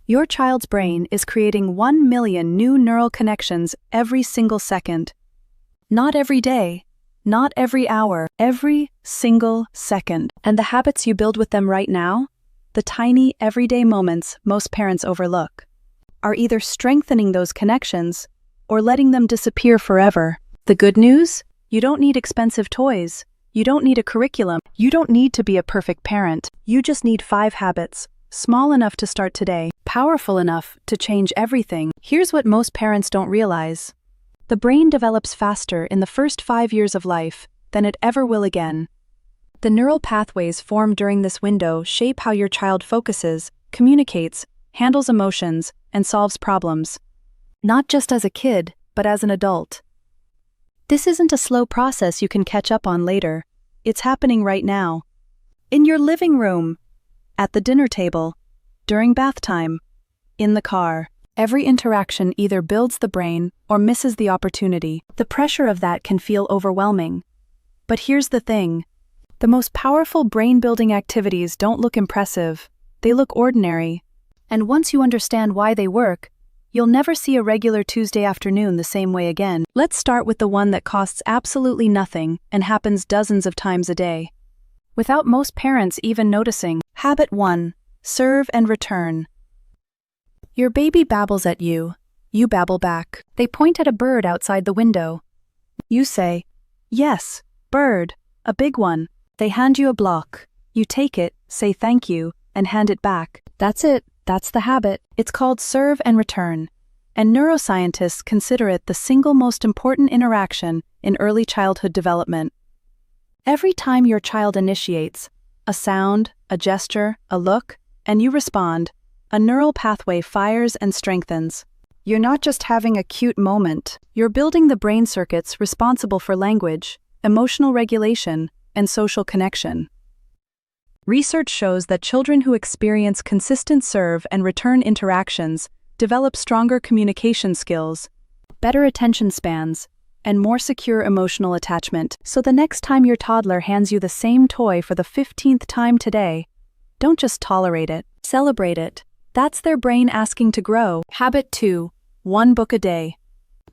Your child's brain is creating 1 million new neural connections every single second. Not every day, not every hour, every single second. And the habits you build with them right now, the tiny, everyday moments most parents overlook, are either strengthening those connections or letting them disappear forever. The good news? You don't need expensive toys. You don't need a curriculum. You don't need to be a perfect parent. You just need 5 habits, small enough to start today, powerful enough to change everything. Here's what most parents don't realize. The brain develops faster in the first 5 years of life than it ever will again. The neural pathways formed during this window shape how your child focuses, communicates, handles emotions, and solves problems. Not just as a kid, but as an adult. This isn't a slow process you can catch up on later. It's happening right now. In your living room, at the dinner table, during bath time, in the car. Every interaction either builds the brain or misses the opportunity. The pressure of that can feel overwhelming. But here's the thing. The most powerful brain-building activities don't look impressive. They look ordinary. And once you understand why they work, you'll never see a regular Tuesday afternoon the same way again. Let's start with the one that costs absolutely nothing and happens dozens of times a day, without most parents even noticing. Habit 1. Serve and return. Your baby babbles at you. You babble back. They point at a bird outside the window. You say, "Yes, bird, a big one." They hand you a block. You take it, say thank you, and hand it back. That's it. That's the habit. It's called serve and return, and neuroscientists consider it the single most important interaction in early childhood development. Every time your child initiates a sound, a gesture, a look, and you respond, a neural pathway fires and strengthens. You're not just having a cute moment, you're building the brain circuits responsible for language, emotional regulation, and social connection. Research shows that children who experience consistent serve and return interactions develop stronger communication skills, better attention spans, and more secure emotional attachment. So the next time your toddler hands you the same toy for the 15th time today, don't just tolerate it, celebrate it. That's their brain asking to grow. Habit 2. 1 book a day.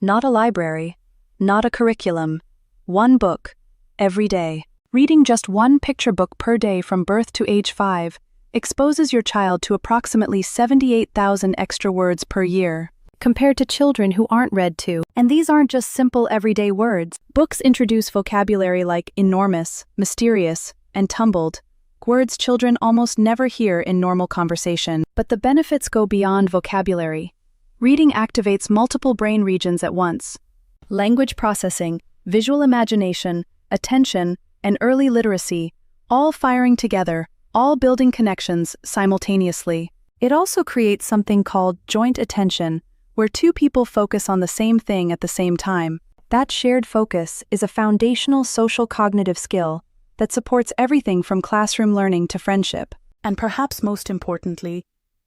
Not a library, not a curriculum. 1 book, every day. Reading just 1 picture book per day from birth to age 5 exposes your child to approximately 78,000 extra words per year, compared to children who aren't read to. And these aren't just simple everyday words. Books introduce vocabulary like enormous, mysterious, and tumbled, words children almost never hear in normal conversation. But the benefits go beyond vocabulary. Reading activates multiple brain regions at once. Language processing, visual imagination, attention, and early literacy, all firing together, all building connections simultaneously. It also creates something called joint attention, where 2 people focus on the same thing at the same time. That shared focus is a foundational social cognitive skill that supports everything from classroom learning to friendship. And perhaps most importantly,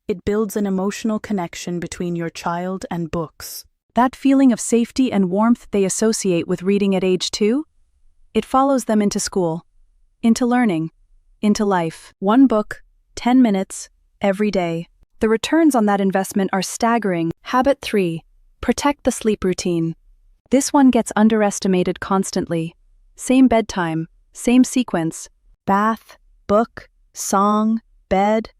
it builds an emotional connection between your child and books. That feeling of safety and warmth they associate with reading at age 2? It follows them into school, into learning, into life. 1 book, 10 minutes, every day. The returns on that investment are staggering. Habit 3. Protect the sleep routine. This one gets underestimated constantly. Same bedtime, same sequence. Bath, book, song, bed,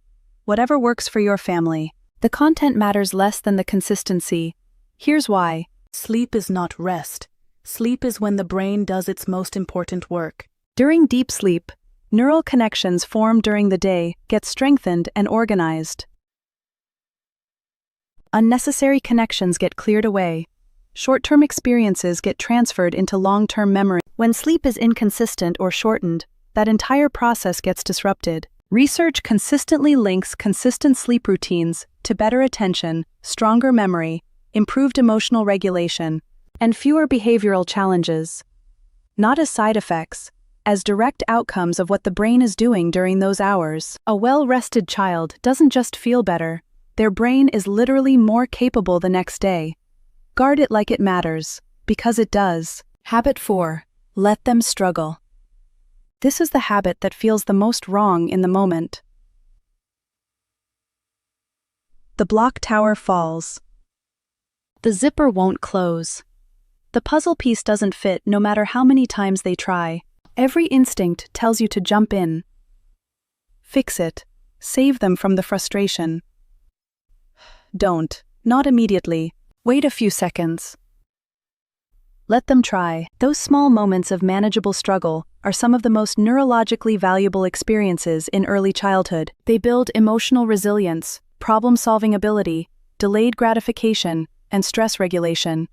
whatever works for your family. The content matters less than the consistency. Here's why. Sleep is not rest. Sleep is when the brain does its most important work. During deep sleep, neural connections formed during the day get strengthened and organized. Unnecessary connections get cleared away. Short-term experiences get transferred into long-term memory. When sleep is inconsistent or shortened, that entire process gets disrupted. Research consistently links consistent sleep routines to better attention, stronger memory, improved emotional regulation, and fewer behavioral challenges. Not as side effects, as direct outcomes of what the brain is doing during those hours. A well-rested child doesn't just feel better, their brain is literally more capable the next day. Guard it like it matters, because it does. Habit 4. Let them struggle. This is the habit that feels the most wrong in the moment. The block tower falls. The zipper won't close. The puzzle piece doesn't fit no matter how many times they try. Every instinct tells you to jump in. Fix it. Save them from the frustration. Don't. Not immediately. Wait a few seconds. Let them try. Those small moments of manageable struggle are some of the most neurologically valuable experiences in early childhood. They build emotional resilience, problem-solving ability, delayed gratification, and stress regulation.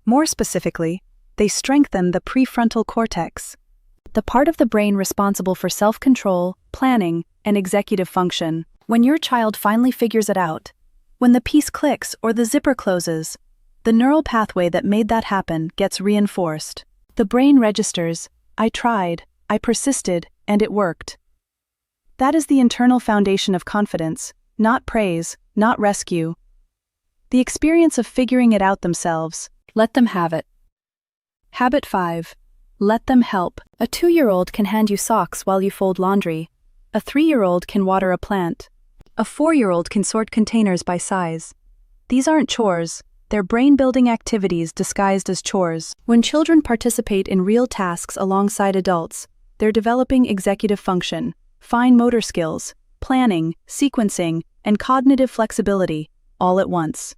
More specifically, they strengthen the prefrontal cortex, the part of the brain responsible for self-control, planning, and executive function. When your child finally figures it out, when the piece clicks or the zipper closes, the neural pathway that made that happen gets reinforced. The brain registers, I tried, I persisted, and it worked. That is the internal foundation of confidence, not praise, not rescue. The experience of figuring it out themselves. Let them have it. Habit 5. Let them help. A 2-year-old can hand you socks while you fold laundry. A 3-year-old can water a plant. A 4-year-old can sort containers by size. These aren't chores, they're brain-building activities disguised as chores. When children participate in real tasks alongside adults, they're developing executive function, fine motor skills, planning, sequencing, and cognitive flexibility, all at once.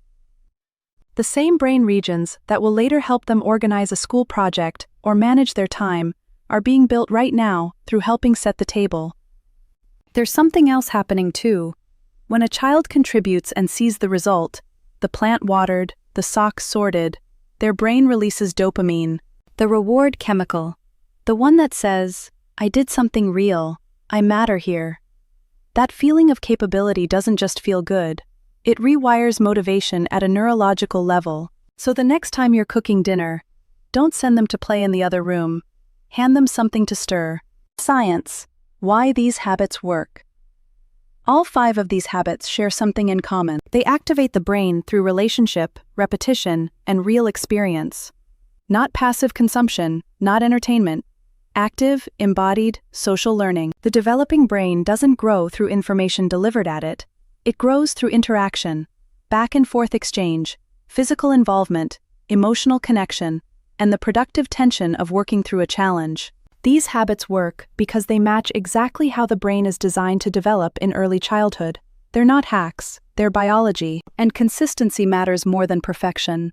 The same brain regions that will later help them organize a school project or manage their time are being built right now through helping set the table. There's something else happening too. When a child contributes and sees the result, the plant watered, the socks sorted, their brain releases dopamine, the reward chemical, the one that says, I did something real, I matter here. That feeling of capability doesn't just feel good. It rewires motivation at a neurological level. So the next time you're cooking dinner, don't send them to play in the other room. Hand them something to stir. Science. Why these habits work. All 5 of these habits share something in common. They activate the brain through relationship, repetition, and real experience. Not passive consumption, not entertainment. Active, embodied, social learning. The developing brain doesn't grow through information delivered at it. It grows through interaction, back-and-forth exchange, physical involvement, emotional connection, and the productive tension of working through a challenge. These habits work because they match exactly how the brain is designed to develop in early childhood. They're not hacks, they're biology, and consistency matters more than perfection.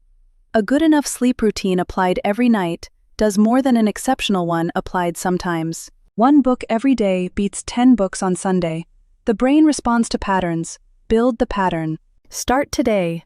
A good enough sleep routine applied every night does more than an exceptional one applied sometimes. 1 book every day beats 10 books on Sunday. The brain responds to patterns. Build the pattern. Start today.